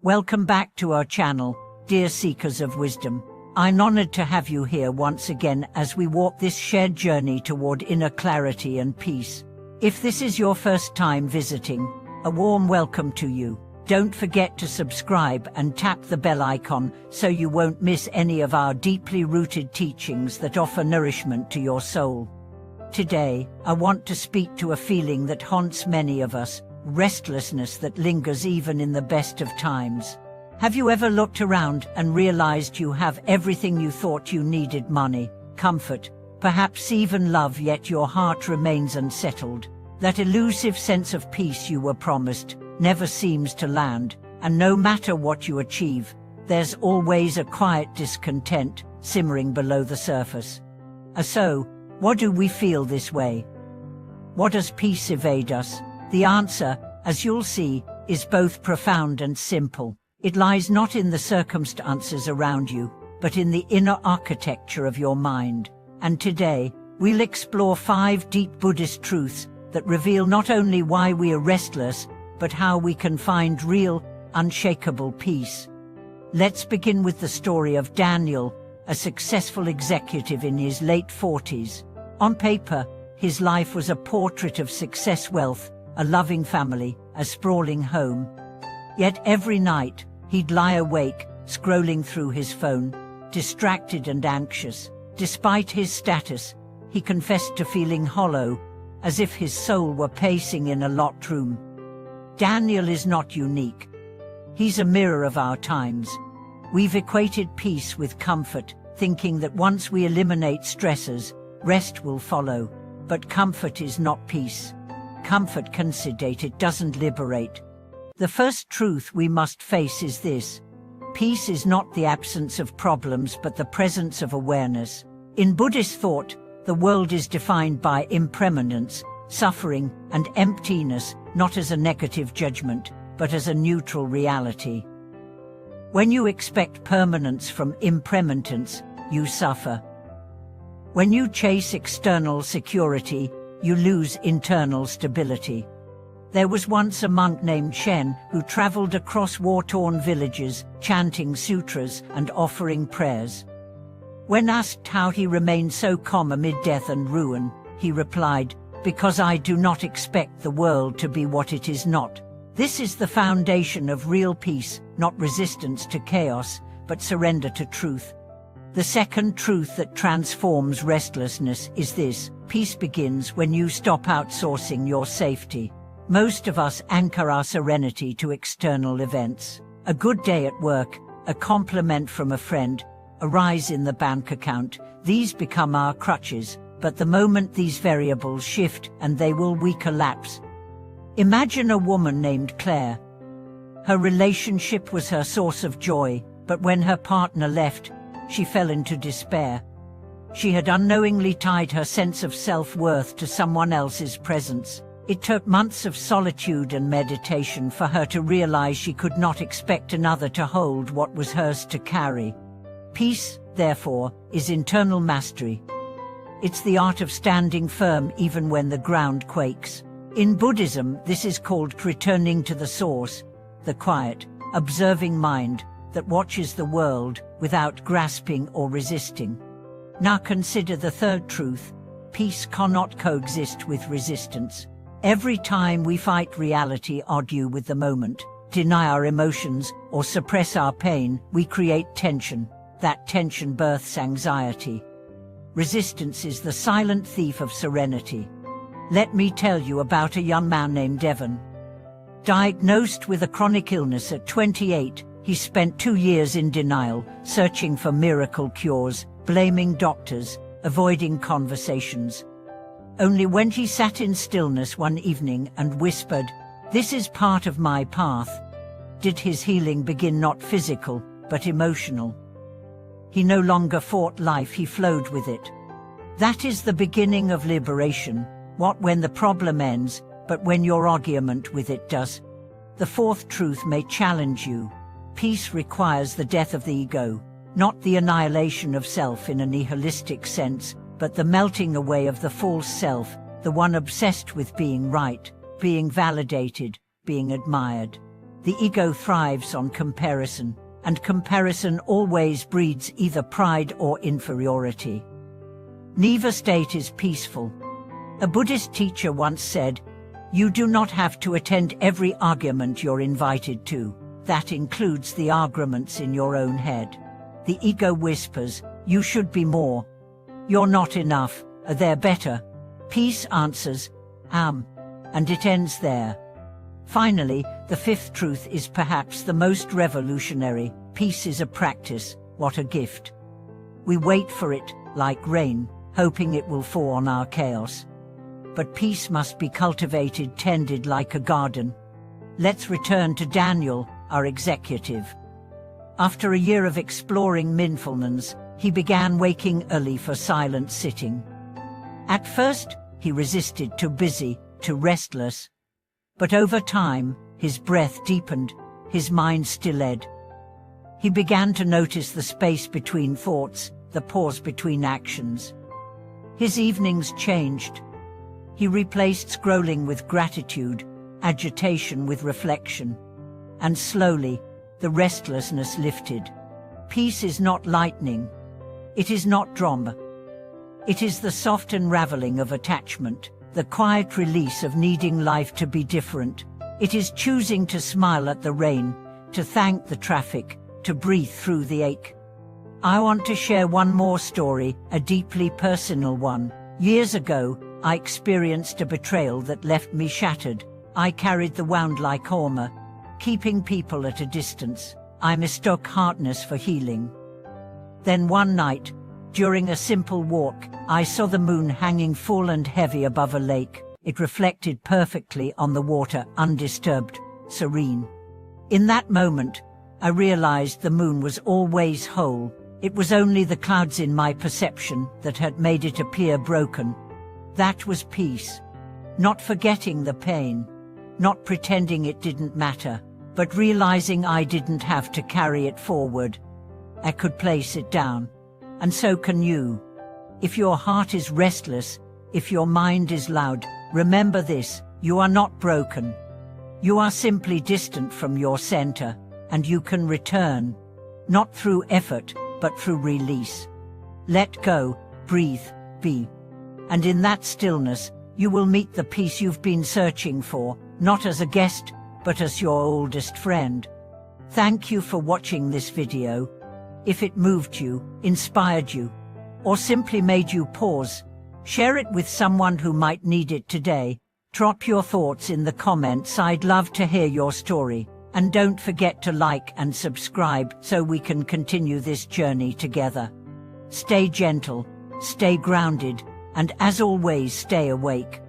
Welcome back to our channel, dear seekers of wisdom. I'm honored to have you here once again as we walk this shared journey toward inner clarity and peace. If this is your first time visiting, a warm welcome to you. Don't forget to subscribe and tap the bell icon so you won't miss any of our deeply rooted teachings that offer nourishment to your soul. Today, I want to speak to a feeling that haunts many of us, restlessness that lingers even in the best of times. Have you ever looked around and realized you have everything you thought you needed: money, comfort, perhaps even love, yet your heart remains unsettled? That elusive sense of peace you were promised never seems to land, and no matter what you achieve, there's always a quiet discontent simmering below the surface. So, why do we feel this way? What does peace evade us? The answer, as you'll see, is both profound and simple. It lies not in the circumstances around you, but in the inner architecture of your mind. And today, we'll explore 5 deep Buddhist truths that reveal not only why we are restless, but how we can find real, unshakable peace. Let's begin with the story of Daniel, a successful executive in his late 40s. On paper, his life was a portrait of success, wealth, a loving family, a sprawling home. Yet every night, he'd lie awake, scrolling through his phone, distracted and anxious. Despite his status, he confessed to feeling hollow, as if his soul were pacing in a locked room. Daniel is not unique. He's a mirror of our times. We've equated peace with comfort, thinking that once we eliminate stressors, rest will follow. But comfort is not peace. Comfort can sedate, it doesn't liberate. The first truth we must face is this: peace is not the absence of problems but the presence of awareness. In Buddhist thought, the world is defined by impermanence, suffering, and emptiness, not as a negative judgment, but as a neutral reality. When you expect permanence from impermanence, you suffer. When you chase external security, you lose internal stability. There was once a monk named Shen who traveled across war-torn villages, chanting sutras and offering prayers. When asked how he remained so calm amid death and ruin, he replied, "Because I do not expect the world to be what it is not." This is the foundation of real peace, not resistance to chaos, but surrender to truth. The second truth that transforms restlessness is this: peace begins when you stop outsourcing your safety. Most of us anchor our serenity to external events. A good day at work, a compliment from a friend, a rise in the bank account. These become our crutches, but the moment these variables shift, and they will, we collapse. Imagine a woman named Claire. Her relationship was her source of joy, but when her partner left, she fell into despair. She had unknowingly tied her sense of self-worth to someone else's presence. It took months of solitude and meditation for her to realize she could not expect another to hold what was hers to carry. Peace, therefore, is internal mastery. It's the art of standing firm even when the ground quakes. In Buddhism, this is called returning to the source, the quiet, observing mind that watches the world without grasping or resisting. Now consider the third truth: peace cannot coexist with resistance. Every time we fight reality, argue with the moment, deny our emotions, or suppress our pain, we create tension. That tension births anxiety. Resistance is the silent thief of serenity. Let me tell you about a young man named Devon. Diagnosed with a chronic illness at 28, he spent 2 years in denial, searching for miracle cures, blaming doctors, avoiding conversations. Only when he sat in stillness one evening and whispered, "This is part of my path," did his healing begin, not physical, but emotional. He no longer fought life, he flowed with it. That is the beginning of liberation, not when the problem ends, but when your argument with it does. The fourth truth may challenge you. Peace requires the death of the ego, not the annihilation of self in a nihilistic sense, but the melting away of the false self, the one obsessed with being right, being validated, being admired. The ego thrives on comparison, and comparison always breeds either pride or inferiority. Neither state is peaceful. A Buddhist teacher once said, "You do not have to attend every argument you're invited to. That includes the arguments in your own head." The ego whispers, "You should be more. You're not enough. They're better." Peace answers, and it ends there. Finally, the fifth truth is perhaps the most revolutionary. Peace is a practice, what a gift. We wait for it, like rain, hoping it will fall on our chaos. But peace must be cultivated, tended like a garden. Let's return to Daniel, our executive. After a year of exploring mindfulness, he began waking early for silent sitting. At first, he resisted, too busy, too restless. But over time, his breath deepened, his mind stilled. He began to notice the space between thoughts, the pause between actions. His evenings changed. He replaced scrolling with gratitude, agitation with reflection. And slowly, the restlessness lifted. Peace is not lightning. It is not drama. It is the soft unraveling of attachment, the quiet release of needing life to be different. It is choosing to smile at the rain, to thank the traffic, to breathe through the ache. I want to share one more story, a deeply personal one. Years ago, I experienced a betrayal that left me shattered. I carried the wound like armor, keeping people at a distance. I mistook hardness for healing. Then one night, during a simple walk, I saw the moon hanging full and heavy above a lake. It reflected perfectly on the water, undisturbed, serene. In that moment, I realized the moon was always whole. It was only the clouds in my perception that had made it appear broken. That was peace. Not forgetting the pain, not pretending it didn't matter, but realizing I didn't have to carry it forward. I could place it down. And so can you. If your heart is restless, if your mind is loud, remember this: you are not broken. You are simply distant from your center, and you can return, not through effort, but through release. Let go, breathe, be. And in that stillness, you will meet the peace you've been searching for, not as a guest, but as your oldest friend. Thank you for watching this video. If it moved you, inspired you, or simply made you pause, share it with someone who might need it today. Drop your thoughts in the comments. I'd love to hear your story. And don't forget to like and subscribe so we can continue this journey together. Stay gentle, stay grounded, and as always, stay awake.